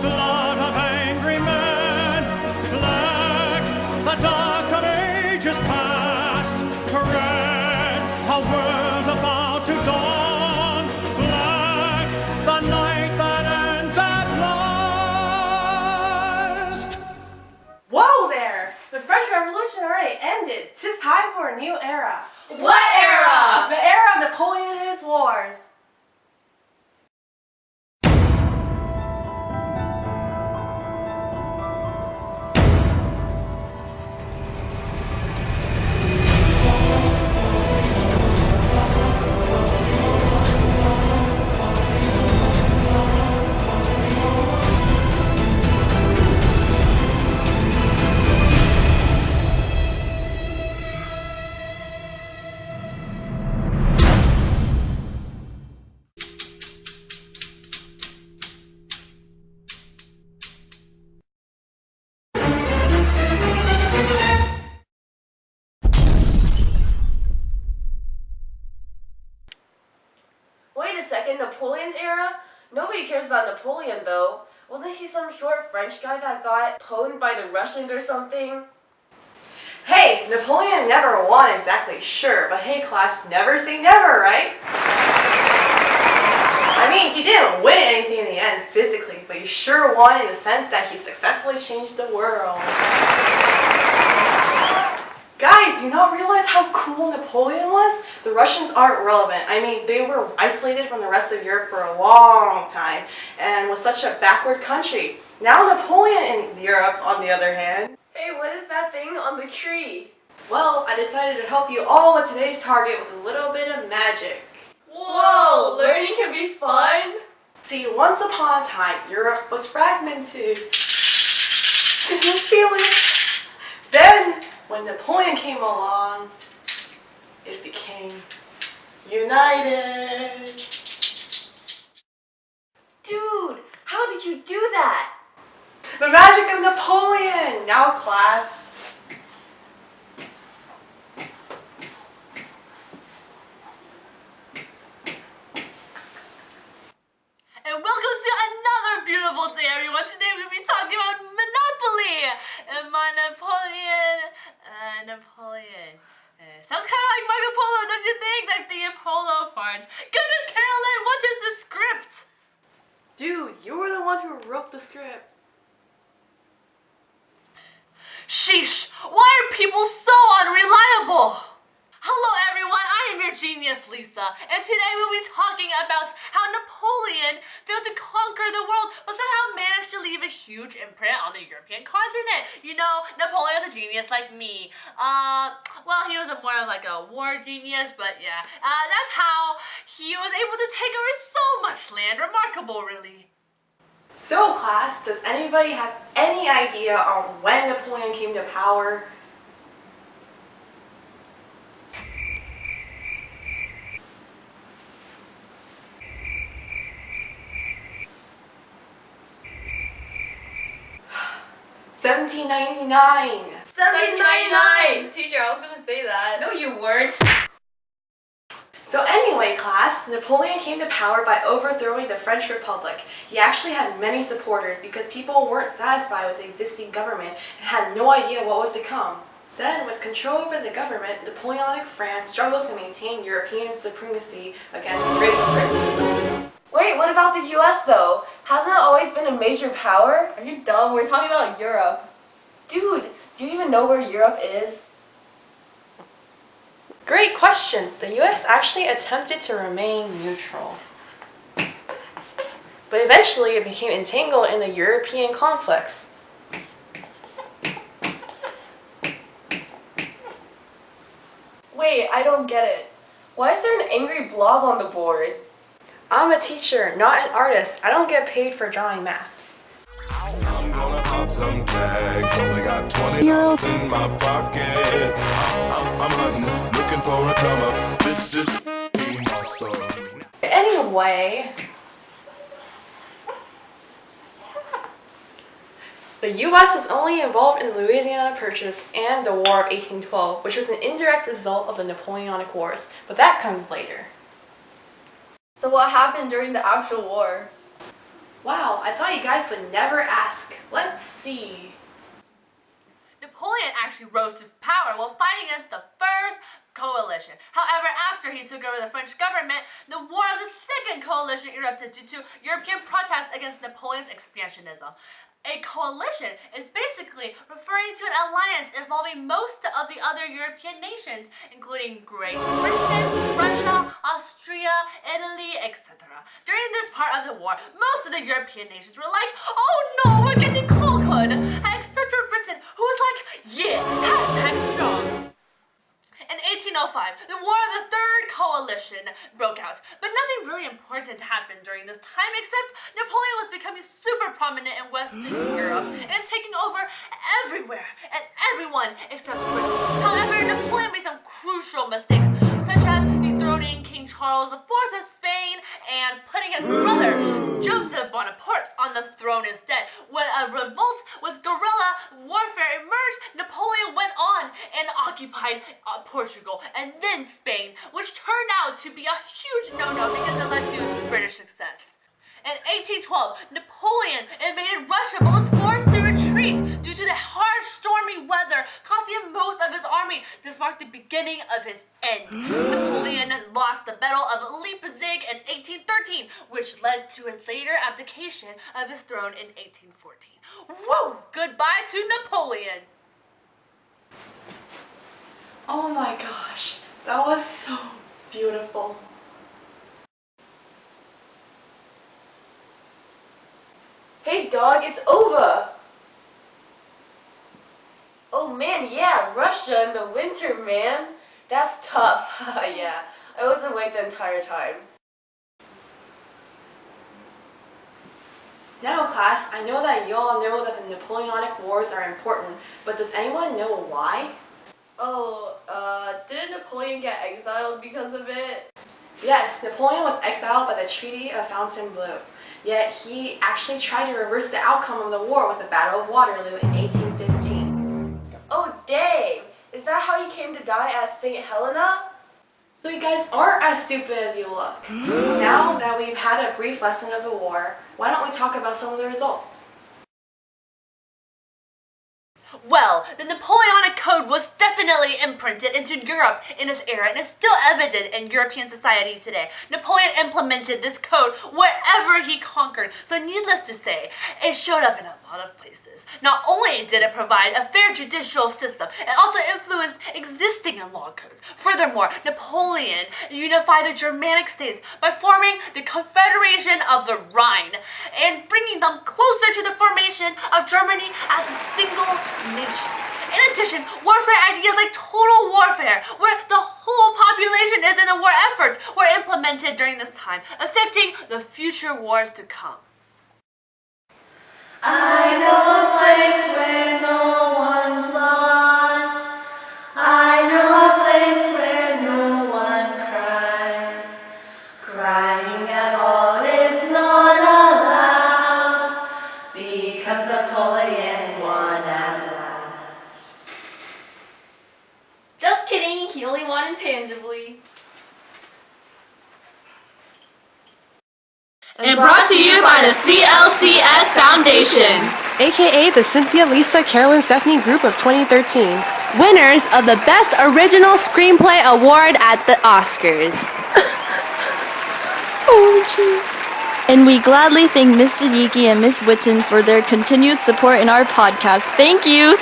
blood of angry men. Black, the dark of ages past. Red, a world about to dawn. Black, the night that ends at last. Whoa there! The French Revolution already ended. 'Tis time for a new era. What era? The era of Napoleon and his wars. Wait a second, Napoleon's era? Nobody cares about Napoleon though. Wasn't he some short French guy that got pwned by the Russians or something? Hey, Napoleon never won exactly, sure, but hey class, never say never, right? I mean, he didn't win anything in the end physically, but he sure won in the sense that he successfully changed the world. Guys, do you not realize how cool Napoleon was? The Russians aren't relevant. I mean, they were isolated from the rest of Europe for a long time and was such a backward country. Now Napoleon in Europe, on the other hand. Hey, what is that thing on the tree? Well, I decided to help you all with today's target with a little bit of magic. Whoa, learning can be fun? See, once upon a time, Europe was fragmented. Did you feel it? Then, when Napoleon came along, it became united. Dude, how did you do that? The magic of Napoleon! Now class. And welcome to another beautiful day, everyone. Today we're going to be talking about Monopoly. And my Napoleon, sounds kind of like Marco Polo, don't you think? Like the Polo part. Goodness, Carolyn, what is the script? Dude, you were the one who wrote the script. Sheesh, why are people so unreliable? Hello everyone, I am your genius Lisa, and today we'll be talking about how Napoleon failed to conquer the world but somehow managed to leave a huge imprint on the European continent. You know, Napoleon's a genius like me. Well, he was more of like a war genius, but yeah. That's how he was able to take over so much land. Remarkable, really. So class, does anybody have any idea on when Napoleon came to power? $1799. 1799! Teacher, I was gonna say that. No, you weren't. So anyway, class, Napoleon came to power by overthrowing the French Republic. He actually had many supporters because people weren't satisfied with the existing government and had no idea what was to come. Then, with control over the government, Napoleonic France struggled to maintain European supremacy against Great Britain. Wait, what about the US though? Hasn't it always been a major power? Are you dumb? We're talking about Europe. Dude, do you even know where Europe is? Great question. The US actually attempted to remain neutral. But eventually it became entangled in the European conflicts. Wait, I don't get it. Why is there an angry blob on the board? I'm a teacher, not an artist. I don't get paid for drawing maps. I'm gonna pop some tags. Only got 20 euros in my pocket. I'm hunting, looking for a come up. This is awesome. Anyway, the US was only involved in the Louisiana Purchase and the War of 1812, which was an indirect result of the Napoleonic Wars, but that comes later. So what happened during the actual war? Wow, I thought you guys would never ask. Let's see. Napoleon actually rose to power while fighting against the First Coalition. However, after he took over the French government, the War of the Second Coalition erupted due to European protests against Napoleon's expansionism. A coalition is basically referring to an alliance involving most of the other European nations, including Great Britain, Russia, Austria, Italy, etc. During this part of the war, most of the European nations were like, oh no, we're getting conquered, except for Britain, who was like, yeah, #strong. In 1805, the War of the Third Coalition broke out, but nothing really important happened during this time except Napoleon was becoming super prominent in Western Europe and taking over everywhere and everyone except Britain. However, Napoleon made some crucial mistakes, such as dethroning King Charles IV of Spain and putting his brother, Joseph Bonaparte, on the throne instead. When a revolt with guerrilla warfare emerged, Napoleon went on and occupied Portugal and then Spain, which turned out to be a huge no-no because it led to British success. In 1812, Napoleon invaded Russia but was forced to retreat due to the harsh, stormy weather, costing him most of his army. This marked the beginning of his end. Napoleon lost the Battle of Leipzig in 1813, which led to his later abdication of his throne in 1814. Woo! Goodbye to Napoleon! Oh my gosh, that was so beautiful. Hey dog, it's over! Oh man, yeah, Russia in the winter, man. That's tough. Yeah, I was awake the entire time. Now class, I know that you all know that the Napoleonic Wars are important, but does anyone know why? Didn't Napoleon get exiled because of it? Yes, Napoleon was exiled by the Treaty of Fontainebleau, yet he actually tried to reverse the outcome of the war with the Battle of Waterloo in 1815. Oh dang! Is that how you came to die at St. Helena? So you guys aren't as stupid as you look. Now that we've had a brief lesson of the war, why don't we talk about some of the results? Well, the Napoleonic Code was definitely imprinted into Europe in this era and is still evident in European society today. Napoleon implemented this code wherever he conquered, so needless to say, it showed up in a lot of places. Not only did it provide a fair judicial system, it also influenced existing law codes. Furthermore, Napoleon unified the Germanic states by forming the Confederation of the Rhine and bringing them closer to the formation of Germany as a single nation. In addition, warfare ideas like total warfare, where the whole population is in the war efforts, were implemented during this time, affecting the future wars to come. I know a place where no one's lost. I know a place where no one cries. Crying at all is not allowed, because Napoleon won at last. Just kidding, he only won intangibly. And brought to you by the CLCS Foundation, AKA the Cynthia, Lissa, Carolyn, Stephanie Group of 2013. Winners of the Best Original Screenplay Award at the Oscars. And we gladly thank Miss Siddiqui and Miss Whitten for their continued support in our podcast. Thank you.